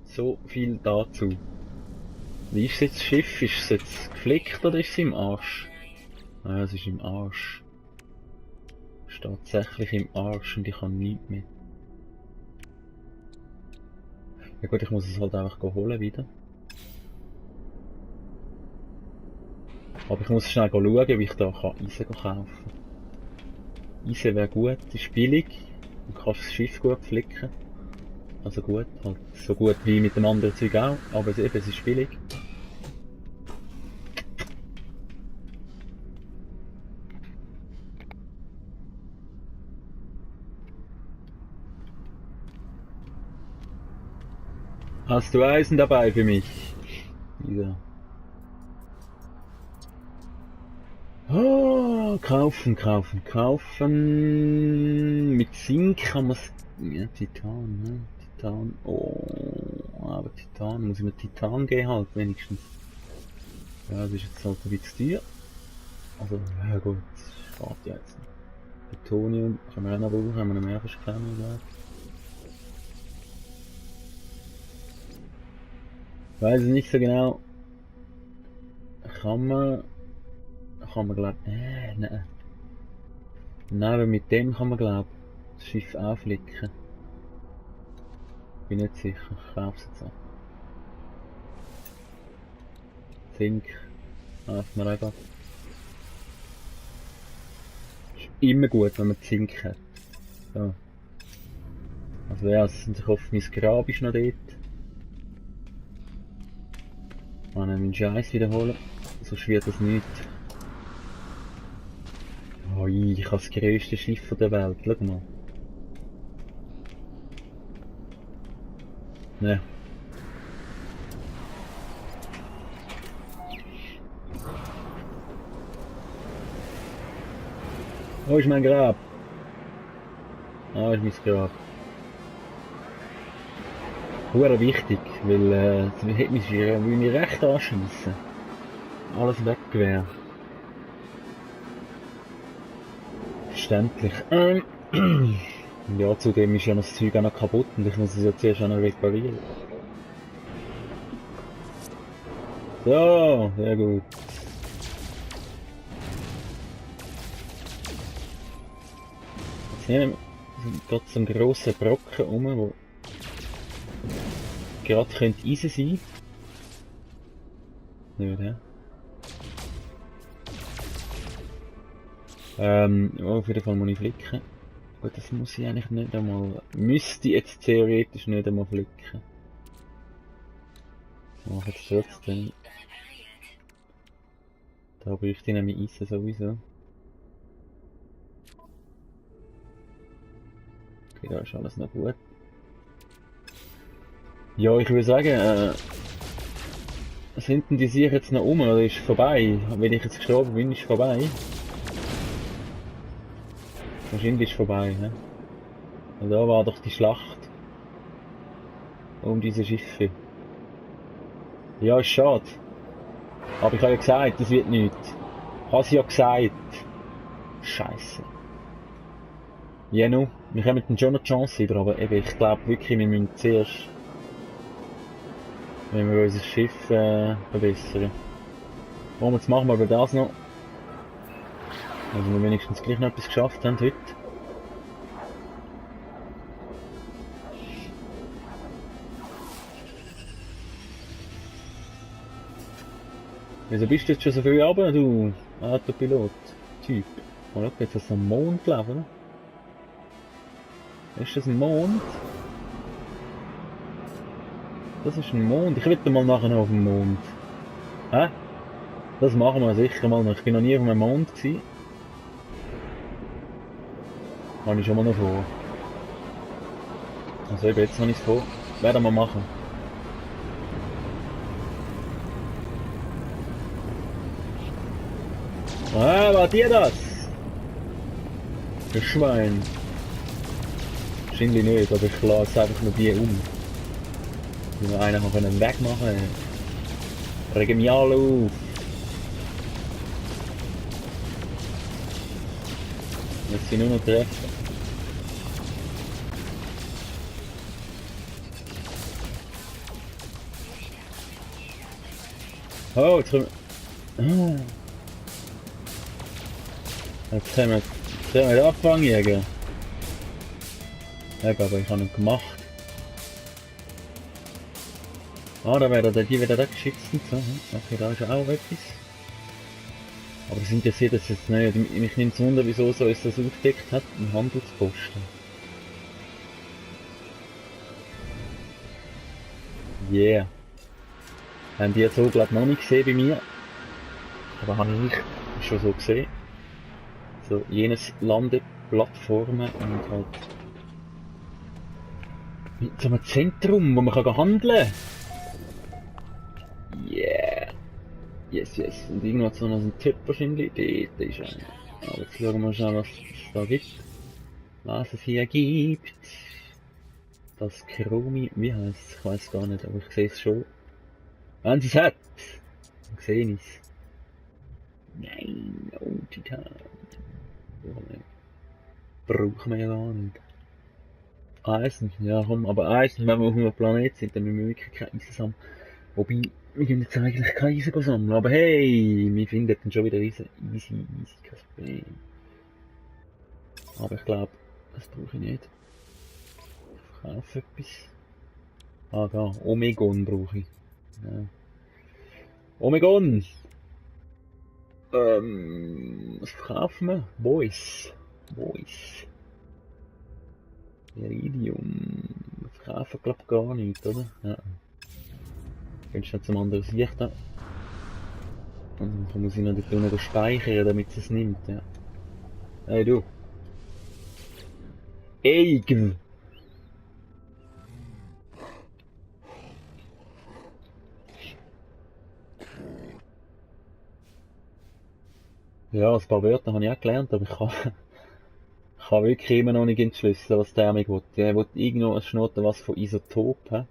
So viel dazu. Wie ist jetzt das Schiff? Ist es jetzt geflickt oder ist es im Arsch? Ah, es ist im Arsch. Es ist tatsächlich im Arsch und ich habe nichts mehr. Ja gut, ich muss es halt einfach holen wieder. Aber ich muss schnell schauen, wie ich da Eisen kaufen kann. Eisen wäre gut, ist billig. Du kannst das Schiff gut flicken. Also gut, halt so gut wie mit dem anderen Zeug auch, aber es ist billig. Hast du Eisen dabei für mich? Wieder. Oh, kaufen. Mit Zink kann man es. Ja, Titan, ne? Titan. Oh, aber Titan, muss ich mir Titan geben halt, wenigstens. Ja, das ist jetzt halt ein bisschen teuer. Also, ja gut, das geht ja jetzt nicht. Plutonium können wir auch noch brauchen, haben wir noch mehr Verspannung gesagt. Ich weiß es nicht so genau. Kann man glaub, nein. Nein, aber mit dem kann man glaub das Schiff auflicken. Bin nicht sicher, ich kauf's jetzt ab. Zink, kauft man auch ab. Ist immer gut, wenn man Zink hat. So. Also ja, ich hoffe, mein Grab ist noch dort. Ich kann meinen Scheiß wiederholen, sonst wird das nicht. Oh, ich habe das grösste Schiff der Welt, schau mal. Ne. Wo ist mein Grab? Ah, ist mein Grab. Hure wichtig, weil es hätte mich recht anschiessen. Alles weg wäre. Verständlich. Ja, zudem ist ja noch das Zeug auch noch kaputt und ich muss es ja zuerst auch noch reparieren. So, sehr gut. Jetzt nehmen wir gerade so einen grossen Brocken rum, wo gerade könnte Eisen sein. Nicht, ja. Auf jeden Fall muss ich flicken. Gut, das muss ich eigentlich nicht einmal. Müsste jetzt theoretisch nicht einmal flicken. Mach jetzt trotzdem. Da bräuchte ich nämlich Eisen sowieso. Okay, da ist alles noch gut. Ja, ich würde sagen, sind denn die sicher jetzt noch um oder ist vorbei? Wenn ich jetzt gestorben bin, ist vorbei. Wahrscheinlich ist vorbei, ne? Und da war doch die Schlacht um diese Schiffe. Ja, ist schade. Aber ich habe ja gesagt, das wird nichts. Ich habe es ja gesagt. Scheiße. Ja, nu, wir kommen dann schon noch die Chance über, aber eben, ich glaube wirklich, wir müssen zuerst, wenn wir unser Schiff verbessern. Und jetzt machen wir aber das noch. Also wir wenigstens gleich noch etwas geschafft haben heute. Wieso bist du jetzt schon so früh runter, du Autopilot-Typ? Oh, schau, jetzt hast du am Mond gelaufen. Ist das ein Mond? Das ist ein Mond. Ich will mal nachher noch auf dem Mond. Hä? Das machen wir sicher mal noch. Ich bin noch nie auf einem Mond gewesen. Habe ich schon mal noch vor. Also eben, jetzt habe ich es vor. Werden wir machen. Ah, war dir das? Du Schwein. Wahrscheinlich nicht, aber ich lasse einfach nur die um. Wenn wir einen können wegmachen. Regen mich alle auf. Jetzt sie nur noch treffen. Oh, jetzt können wir... Jetzt können wir den Abfang jagen. Ja, aber ich habe ihn gemacht. Ah, da werden die wieder geschützt und so. Okay, da ist auch etwas. Aber das interessiert das jetzt nicht. Mich nimmt es wunder, wieso so es das aufgedeckt hat. Ein Handelsposten. Yeah. Haben die jetzt so, glaube ich, noch nicht gesehen bei mir. Aber habe ich schon so gesehen. So, jenes Landeplattformen und halt mit so einem Zentrum, wo man handeln kann. Yeah. Yes, yes. Und irgendwo hat es noch einen Tipp wahrscheinlich. Dort ist einer. Aber jetzt schauen wir mal, was es da gibt. Was es hier gibt. Das Chromie, wie heißt es? Ich weiß gar nicht, aber ich sehe es schon. Wenn sie es hat, dann sehe ich es. Nein, oh Titan. Brauchen wir ja gar nicht. Eisen, ja komm, aber Eisen, wenn wir auf einem Planet sind, dann müssen wir wirklich kein Eisen sammeln. Wobei, wir können jetzt eigentlich kein Eisen sammeln, aber hey, wir finden dann schon wieder Eisen. Easy, kein Problem. Aber ich glaube, das brauche ich nicht. Ich kaufe etwas. Ah da, Omegon brauche ich. Ja. Omegon! Was verkaufen wir? Voice. Iridium. Das verkaufen glaube ich gar nicht, oder? Ja. Gehst du zum anderen Sicht da. Und dann muss ich noch dort unten speichern, damit es nimmt, ja. Hey du. Eigel! Ja, ein paar Wörter habe ich auch gelernt, aber ich kann wirklich immer noch nicht entschlüsseln, was der mich will. Der will irgendwo schnoten was von Isotopen.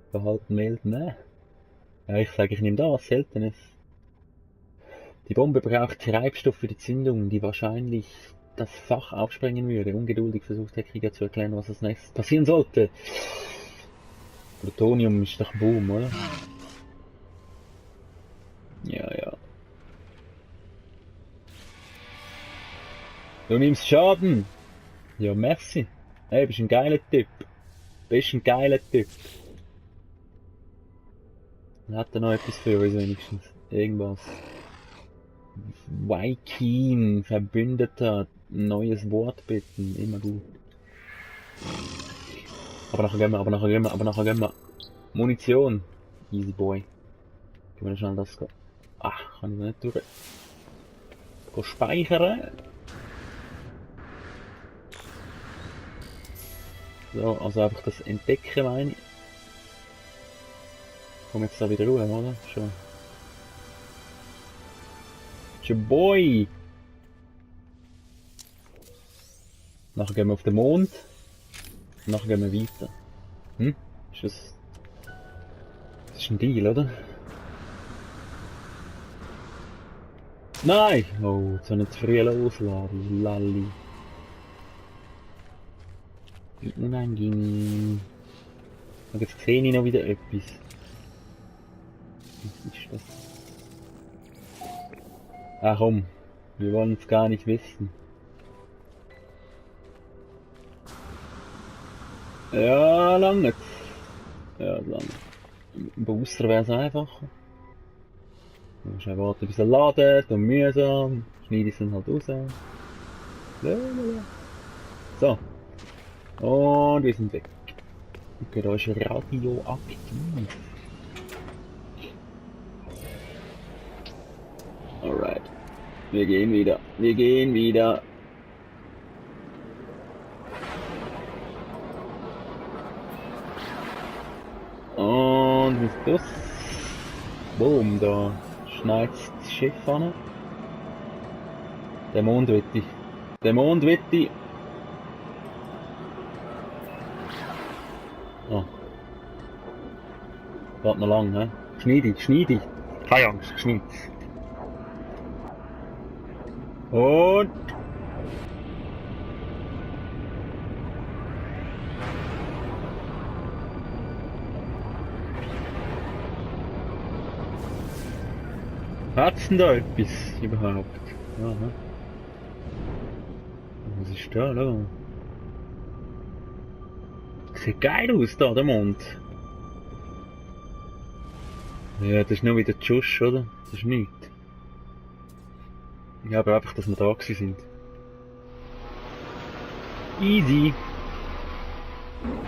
Verhalten melden, ne? Ja, ich sage, ich nehme da was Seltenes. Die Bombe braucht Treibstoff für die Zündung, die wahrscheinlich das Fach aufsprengen würde. Ungeduldig versucht der Krieger zu erklären, was als nächstes passieren sollte. Plutonium ist doch Boom, oder? Ja. Du nimmst Schaden. Ja, merci. Hey, bist ein geiler Typ. Hat er noch etwas für uns wenigstens? Irgendwas. Waikin, Verbündeter, neues Wort bitten, immer gut. Aber nachher gehen wir. Munition. Easy boy. Gehen wir schnell das. Ach, kann ich nicht durch. Go speichern. So, also einfach das Entdecken meine ich. Komm jetzt da wieder raus, oder? Schon. Boy! Nachher gehen wir auf den Mond. Nachher gehen wir weiter. Hm? Ist das... Das ist ein Deal, oder? Nein! Oh, jetzt soll ich nicht zu früh losladen. Lalli. Nein, ging. Jetzt sehe ich noch wieder etwas. Was ist das? Ach komm, wir wollen es gar nicht wissen. Ja, lange. Ja, lange. Im Booster wäre es einfacher. Du musst einfach warten, bis er ladet und mühsam. Schneide es dann halt raus. So. Und wir sind weg. Okay, da ist radioaktiv. Alright. Wir gehen wieder. Und was ist das? Boom, da schneit das Schiff an. Der Mond will ich. Oh. Geht noch lang, hä? Schneide. Keine Angst, schneid. Und... Hat's denn da etwas überhaupt? Aha. Was ist da, da? Sieht geil aus da, der Mond. Ja, das ist nur wieder Tschusch, oder? Das ist nichts. Ja, aber einfach, dass wir da gewesen sind. Easy.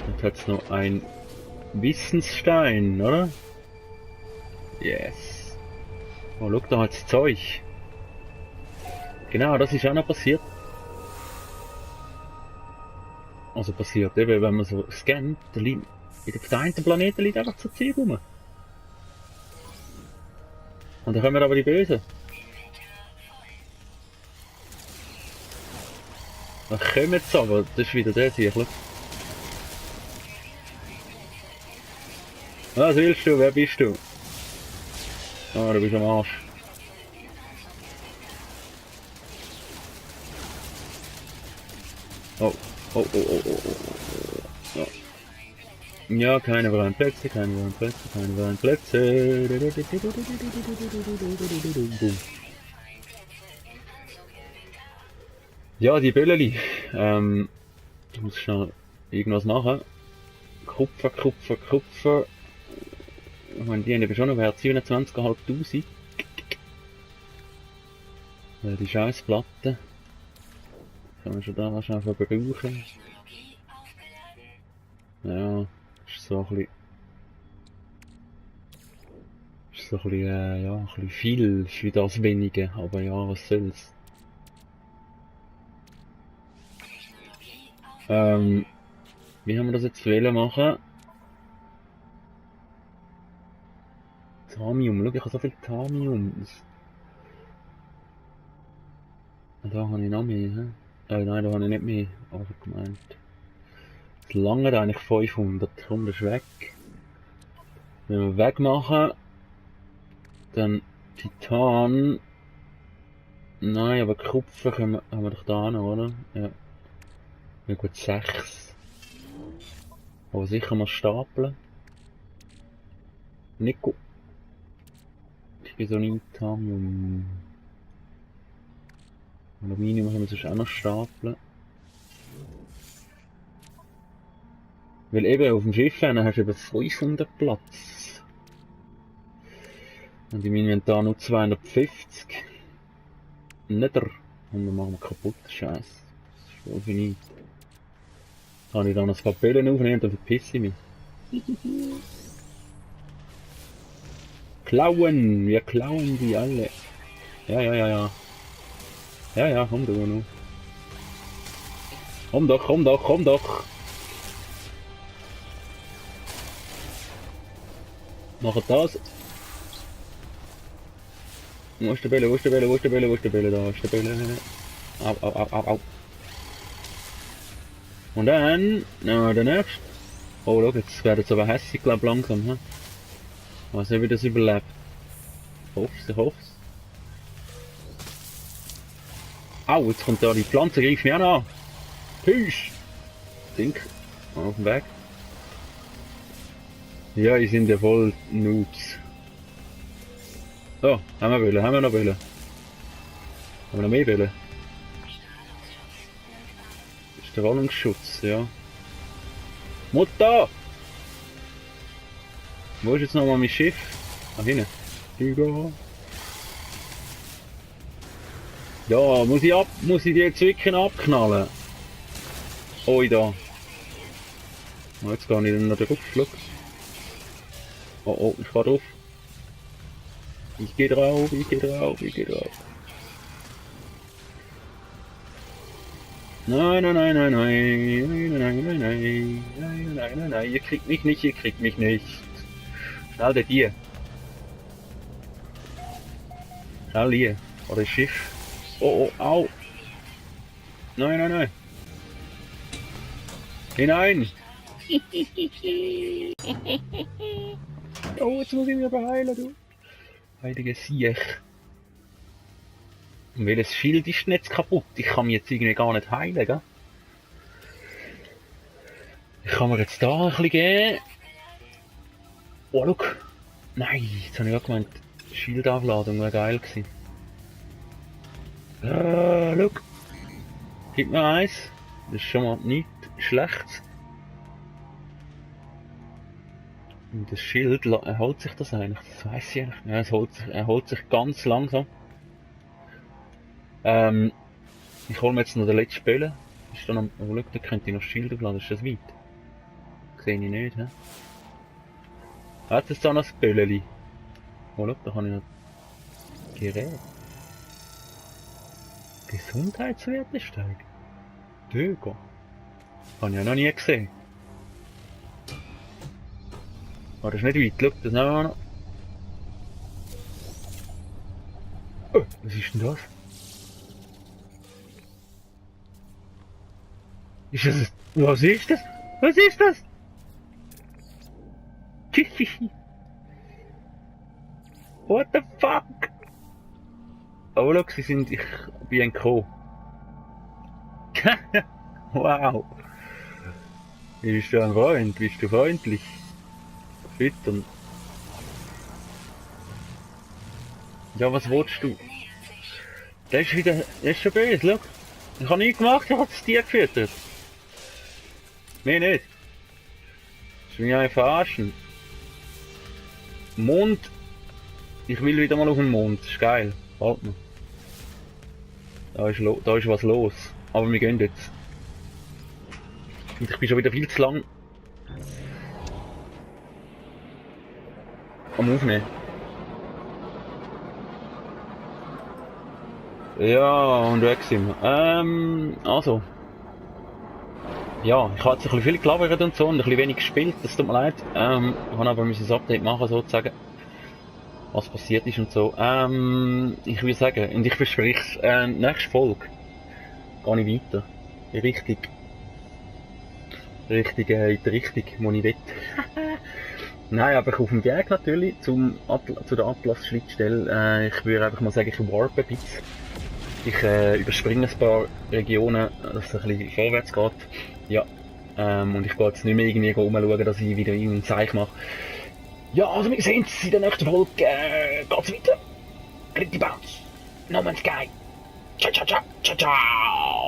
Jetzt hat's noch ein Wissensstein, oder? Yes. Oh, schau, da hat's Zeug. Genau, das ist auch noch passiert. Also passiert eben, wenn man so scannt, da liegt, auf der einen Planeten liegt einfach so Zeug rum. Und dann kommen aber die Bösen. Dann kommen sie aber, das ist wieder der Sichel. Was willst du? Wer bist du? Ah, du bist am Arsch. Oh, oh, oh, oh, oh, oh, oh. Ja, keine freien Plätze, keine freien Plätze, keine freien Plätze. Ja, die Bölleli. Ich muss schnell irgendwas machen. Kupfer, Kupfer, Kupfer. Ich meine, die haben eben schon noch wert 27.500. Die Scheißplatte. Kann man schon da wahrscheinlich verbrauchen. Ja, ist so ein bisschen. Ist so ein bisschen, ja, ein bisschen viel für das Wenige, aber ja, was soll's. Wie haben wir das jetzt wollen machen? Thamium, schau, ich habe so viel Thamium. Da habe ich noch mehr, hä? Nein, da habe ich nicht mehr, aber gemeint. Das lange eigentlich 500, komm, das ist weg. Wenn wir wegmachen, dann Titan. Nein, aber Kupfer haben wir doch da noch, oder? Ja. Ja gut, 6. Aber sicher mal stapeln. Nico. Ich bin so nicht Titanium. Aluminium können wir sonst auch noch stapeln. Weil eben auf dem Schiff hast du über 500 Platz. Und im Inventar nur 250. Nieder. Und dann machen wir kaputt, Scheiße. Das ist wohl für nichts. Kann ich da noch ein paar Böllen aufnehmen, dann verpisse ich mich. Klauen! Wir klauen die alle. Ja, ja, ja, ja. Ja, ja, komm du noch. Komm doch, komm doch, komm doch! Macht das. Wo ist der Bälle, wo ist der Bälle, wo ist der Bälle, wo ist der Bälle, da ist der Bälle. Au, au, au, au, au. Und dann, na, der nächste. Oh, schau, jetzt wird es aber hässlich, glaub langsam, hm? Ich weiß nicht, wie das überlebt. Ich hoff's. Au, jetzt kommt da die Pflanze, greif mich auch an. Hüsch! Dink, auf dem Weg. Ja, die sind ja voll Noobs. So, haben wir Bälle, haben wir noch Bälle? Haben wir noch mehr Bälle? Das ist der Wallungsschutz, ja. Mutter! Wo ist jetzt nochmal mein Schiff? Ah, hinten. Hugo. Ja, muss ich die Zwicken abknallen? Oi da. Oh, jetzt gehe ich dann noch drauf, schau. Oh oh, ich fahr drauf. Ich geh drauf, ich geh drauf, ich geh drauf. Nein, nein, nein, nein, nein, nein, nein, nein, nein, nein, nein, nein, nein, ihr kriegt mich nicht, ihr kriegt mich nicht. Schnell der dir. Schnell hier. Oder das Schiff. Oh, oh, au. Nein, nein, nein. Hinein. Oh, jetzt muss ich mich aber heilen, du. Heilige Siech. Und welches Schild ist denn jetzt kaputt? Ich kann mich jetzt irgendwie gar nicht heilen, gell? Ich kann mir jetzt da ein bisschen geben. Oh, schau. Nein, jetzt habe ich auch gemeint, Schildaufladung wäre geil gewesen. Schau. Gib mir eins. Das ist schon mal nicht schlecht. Und das Schild, erholt sich das eigentlich? Das weiss ich eigentlich. Ja, es erholt sich ganz langsam. Ich hole mir jetzt noch den letzten Böllen. Ist dann oh, schau, da könnte ich noch das Schild aufladen. Ist das weit? Sehe ich nicht, hä? Hat es da noch das Bölleli? Oh, schau, da kann ich noch Gerät. Gesundheitswerte steigen. Döger. Habe ich ja noch nie gesehen. Oh, das ist nicht weit. Schau, das nehmen wir noch. Oh, was ist denn das? Ist das... Was ist das? Was ist das? What the fuck? Oh, schau, ich bin entkommen. Wow. Bist du ein Freund? Bist du freundlich? Füttern. Ja, was willst du? Der ist wieder... Der ist schon böse, schau. Ich habe nichts gemacht, ich habe das Tier gefüttert. Mehr nicht. Das will mich einfach verarschen. Mond. Ich will wieder mal auf den Mond. Das ist geil. Halt mal. Da ist was los. Aber wir gehen jetzt. Und ich bin schon wieder viel zu lang am Aufnehmen. Ja, und weg sind wir. Also. Ja, ich habe jetzt ein bisschen viel gelabert und so und ein bisschen wenig gespielt, das tut mir leid. Habe aber ein Update machen sozusagen. Was passiert ist und so. Ich würde sagen, und ich verspreche es, nächste Folge gehe ich weiter. In die Richtung, in die Richtung, wo ich will. Nein, aber auf dem Weg natürlich zu der Atlas-Schnittstelle. Ich würde einfach mal sagen, ich warpe ein bisschen. Ich überspringe ein paar Regionen, dass es ein bisschen vorwärts geht. Ja. Und ich gehe jetzt nicht mehr irgendwie rumschauen, dass ich wieder irgendein Zeichen mache. Ja, also wir sehen uns in der nächsten Folge. Geht's weiter. Gritty Bounce. No Man's Sky. Ciao, ciao, ciao, ciao, ciao.